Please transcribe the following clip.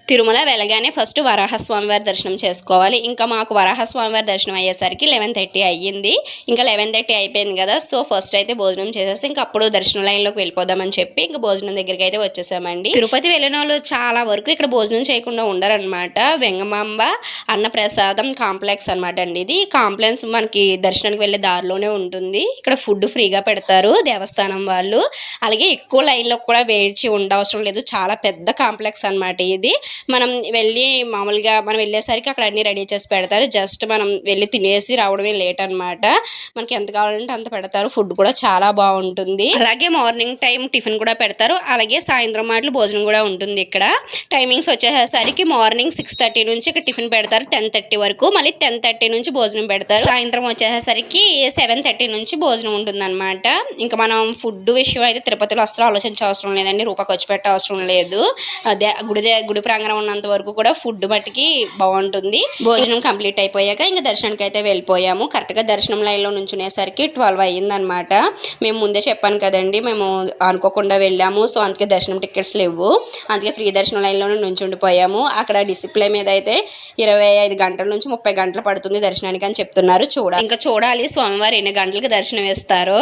తిరుమల వెళ్ళగానే ఫస్ట్ వరాహస్వామివారి దర్శనం చేసుకోవాలి. ఇంకా మాకు వరాహస్వామివారి దర్శనం అయ్యేసరికి 11:30 అయ్యింది. ఇంకా 11:30 అయిపోయింది కదా, సో ఫస్ట్ అయితే భోజనం చేసేసి ఇంకా అప్పుడు దర్శన లైన్లోకి వెళ్ళిపోదామని చెప్పి ఇంకా భోజనం దగ్గరికి అయితే వచ్చేసామండి. తిరుపతి వెళ్ళిన వాళ్ళు చాలా వరకు ఇక్కడ భోజనం చేయకుండా ఉండరనమాట. వెంగమాంబ అన్నప్రసాదం కాంప్లెక్స్ అనమాట అండి. ఇది కాంప్లెక్స్ మనకి దర్శనానికి వెళ్ళే దారిలోనే ఉంటుంది. ఇక్కడ ఫుడ్ ఫ్రీగా పెడతారు దేవస్థానం వాళ్ళు. అలాగే ఎక్కువ లైన్లో కూడా వేచి ఉండవసరం లేదు. చాలా పెద్ద కాంప్లెక్స్ అనమాట ఇది. మనం వెళ్ళి మామూలుగా మనం వెళ్ళేసరికి అక్కడ అన్నీ రెడీ చేసి పెడతారు. జస్ట్ మనం వెళ్ళి తినేసి రావడమే లేట్ అనమాట. మనకి ఎంత కావాలంటే అంత పెడతారు. ఫుడ్ కూడా చాలా బాగుంటుంది. అలాగే మార్నింగ్ టైం టిఫిన్ కూడా పెడతారు. అలాగే సాయంత్రం మాటలు భోజనం కూడా ఉంటుంది. ఇక్కడ టైమింగ్స్ వచ్చేసరికి మార్నింగ్ 6:30 నుంచి ఇక్కడ టిఫిన్ పెడతారు 10:30 వరకు. మళ్ళీ 10:30 నుంచి భోజనం పెడతారు. సాయంత్రం వచ్చేసరికి 7:30 నుంచి భోజనం ఉంటుందన్నమాట. ఇంకా మనం ఫుడ్ విషయం అయితే తిరుపతిలో అసలు ఆలోచించవసరం లేదండి. రూపాయి ఖర్చు పెట్టే అవసరం లేదు. అదే గుడి ప్రాంగణం ఉన్నంత వరకు కూడా ఫుడ్ మట్టికి బాగుంటుంది. భోజనం కంప్లీట్ అయిపోయాక ఇంకా దర్శనానికి అయితే వెళ్ళిపోయాము. కరెక్ట్గా దర్శనం లైన్లో నుంచునేసరికి 12 అయ్యిందనమాట. మేము ముందే చెప్పాను కదండి, మేము అనుకోకుండా వెళ్ళాము. సో అందుకే దర్శనం టికెట్స్ లేవు. అందుకే ఫ్రీ దర్శనం లైన్లోనే నుంచుండిపోయాము. అక్కడ డిసిప్లే మీద అయితే 25 గంటల నుంచి 30 గంటలు పడుతుంది దర్శనానికి అని చెప్తున్నారు. ఇంకా చూడాలి స్వామివారు ఎన్ని గంటలకు దర్శనం ఇస్తారో.